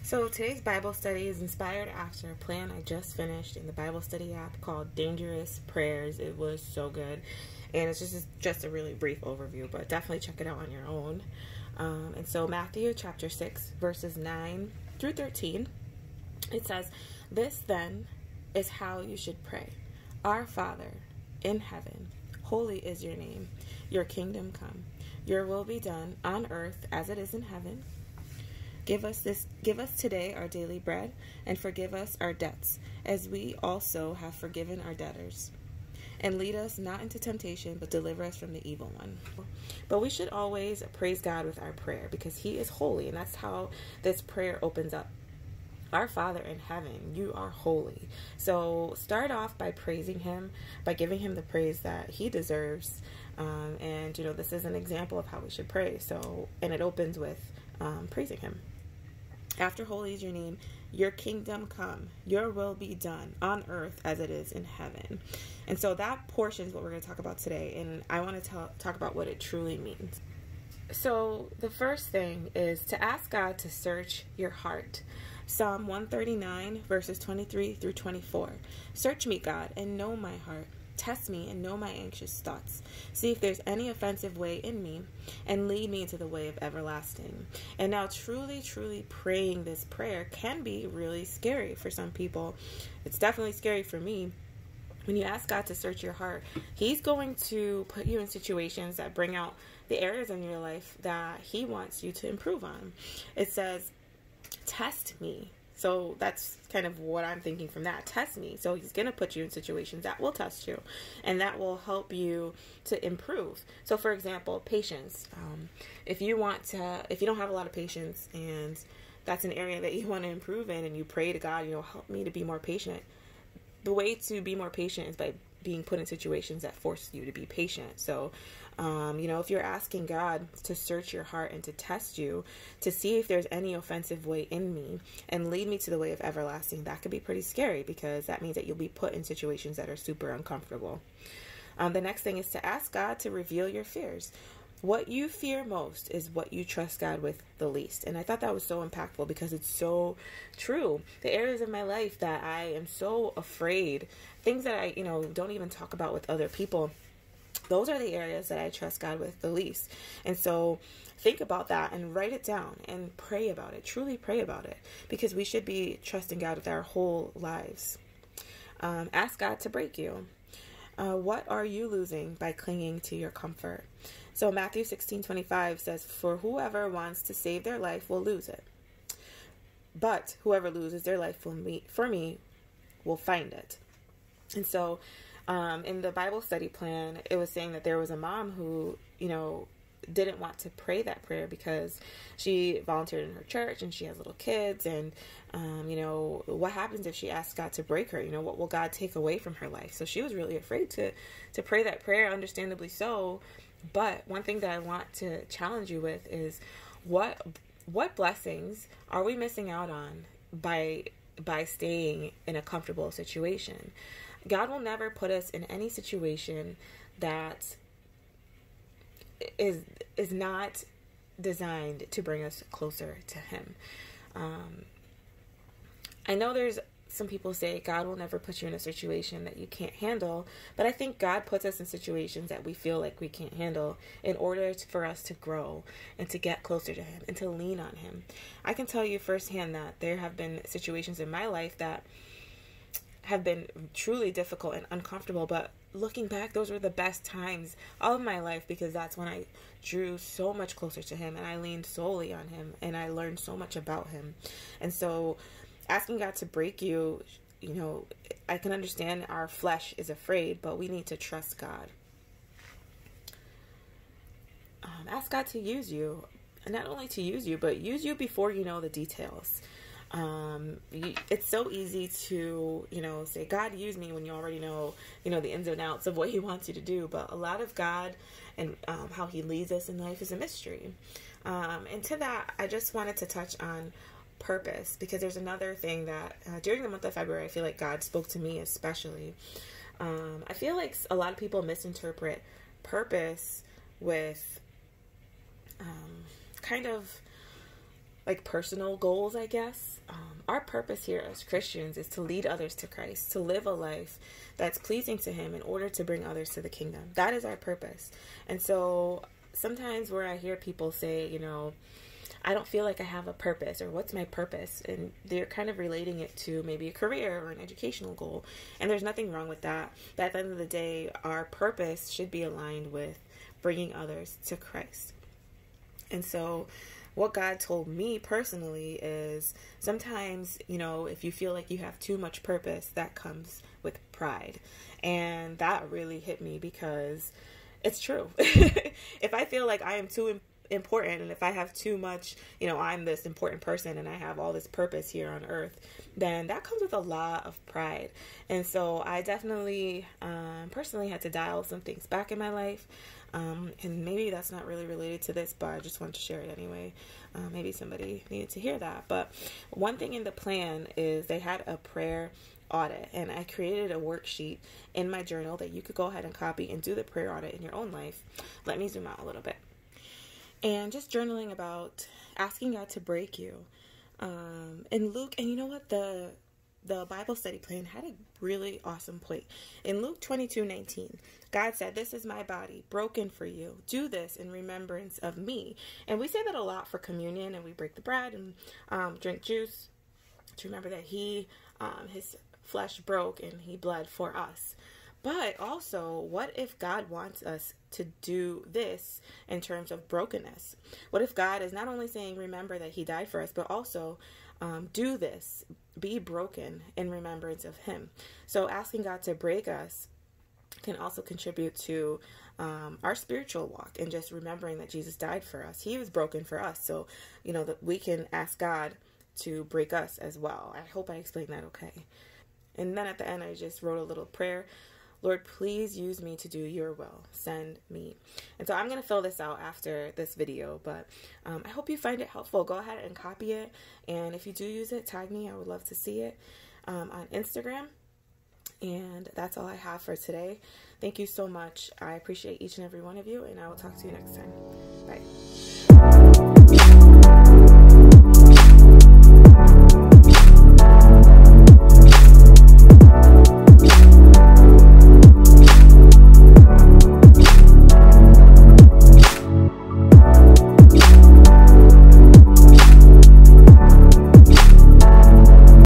So today's Bible study is inspired after a plan I just finished in the Bible study app called Dangerous Prayers. It was so good, and it's just a really brief overview, but definitely check it out on your own. And so Matthew chapter 6, verses 9 through 13, it says, "This then is how you should pray. Our Father in heaven, holy is your name. Your kingdom come. Your will be done on earth as it is in heaven. Give us today our daily bread, and forgive us our debts, as we also have forgiven our debtors. And lead us not into temptation, but deliver us from the evil one." But we should always praise God with our prayer, because He is holy, and that's how this prayer opens up. Our Father in heaven, you are holy. So start off by praising Him, by giving Him the praise that He deserves. And this is an example of how we should pray. And it opens with praising Him. After holy is your name, your kingdom come, your will be done on earth as it is in heaven. And so that portion is what we're going to talk about today. And I want to talk about what it truly means. So the first thing is to ask God to search your heart. Psalm 139, verses 23 through 24. "Search me, God, and know my heart. Test me and know my anxious thoughts. See if there's any offensive way in me, and lead me into the way of everlasting." And now truly praying this prayer can be really scary for some people. It's definitely scary for me. When you ask God to search your heart, He's going to put you in situations that bring out the areas in your life that He wants you to improve on. It says, "Test me." So that's kind of what I'm thinking from that. Test me. So He's going to put you in situations that will test you, and that will help you to improve. So for example, patience. If you don't have a lot of patience, and that's an area that you want to improve in, and you pray to God, help me to be more patient. The way to be more patient is by being put in situations that force you to be patient. So, if you're asking God to search your heart and to test you, to see if there's any offensive way in me and lead me to the way of everlasting, that could be pretty scary, because that means that you'll be put in situations that are super uncomfortable. The next thing is to ask God to reveal your fears. What you fear most is what you trust God with the least. And I thought that was so impactful, because it's so true. The areas of my life that I am so afraid, things that I, don't even talk about with other people, those are the areas that I trust God with the least. And so think about that and write it down and pray about it. Truly pray about it, because we should be trusting God with our whole lives. Ask God to break you. What are you losing by clinging to your comfort? So Matthew 16:25 says, "For whoever wants to save their life will lose it. But whoever loses their life for me will find it." And so in the Bible study plan, it was saying that there was a mom who, didn't want to pray that prayer because she volunteered in her church and she has little kids. And, what happens if she asks God to break her? What will God take away from her life? So she was really afraid to pray that prayer, understandably so. But one thing that I want to challenge you with is what blessings are we missing out on by staying in a comfortable situation? God will never put us in any situation that is not designed to bring us closer to Him. I know there's some people say God will never put you in a situation that you can't handle, but I think God puts us in situations that we feel like we can't handle in order for us to grow and to get closer to Him and to lean on Him. I can tell you firsthand that there have been situations in my life that have been truly difficult and uncomfortable, but looking back, those were the best times of my life, because that's when I drew so much closer to Him and I leaned solely on Him and I learned so much about Him. And so asking God to break you, I can understand our flesh is afraid, but we need to trust God. Ask God to use you, and not only to use you, but use you before you know the details. It's so easy to, say, "God, use me," when you already know, the ins and outs of what He wants you to do. But a lot of God and how He leads us in life is a mystery. And to that, I just wanted to touch on purpose, because there's another thing that during the month of February, I feel like God spoke to me especially. I feel like a lot of people misinterpret purpose with kind of like personal goals, I guess. Our purpose here as Christians is to lead others to Christ, to live a life that's pleasing to Him in order to bring others to the kingdom. That is our purpose. And so sometimes where I hear people say, you know, I don't feel like I have a purpose, or what's my purpose? And they're kind of relating it to maybe a career or an educational goal. And there's nothing wrong with that. But at the end of the day, our purpose should be aligned with bringing others to Christ. And so what God told me personally is sometimes, you know, if you feel like you have too much purpose, that comes with pride. And that really hit me because it's true. If I feel like I am too important, and if I have too much, you know, I'm this important person and I have all this purpose here on earth, then that comes with a lot of pride. And so I definitely personally had to dial some things back in my life. And maybe that's not really related to this, but I just wanted to share it anyway. Maybe somebody needed to hear that. But one thing in the plan is they had a prayer audit, and I created a worksheet in my journal that you could go ahead and copy and do the prayer audit in your own life. Let me zoom out a little bit. And just journaling about asking God to break you. In Luke, and you know what, the Bible study plan had a really awesome point. In Luke 22:19, God said, "This is my body broken for you. Do this in remembrance of me." And we say that a lot for communion, and we break the bread and drink juice to remember that He, His flesh broke and He bled for us. But also, what if God wants us to do this in terms of brokenness? What if God is not only saying, remember that He died for us, but also do this, be broken in remembrance of Him? So asking God to break us can also contribute to our spiritual walk, and just remembering that Jesus died for us. He was broken for us. So, you know, that we can ask God to break us as well. I hope I explained that okay. And then at the end, I just wrote a little prayer. Lord, please use me to do your will. Send me. And so I'm going to fill this out after this video, but I hope you find it helpful. Go ahead and copy it. And if you do use it, tag me. I would love to see it on Instagram. And that's all I have for today. Thank you so much. I appreciate each and every one of you, and I will talk to you next time. Bye.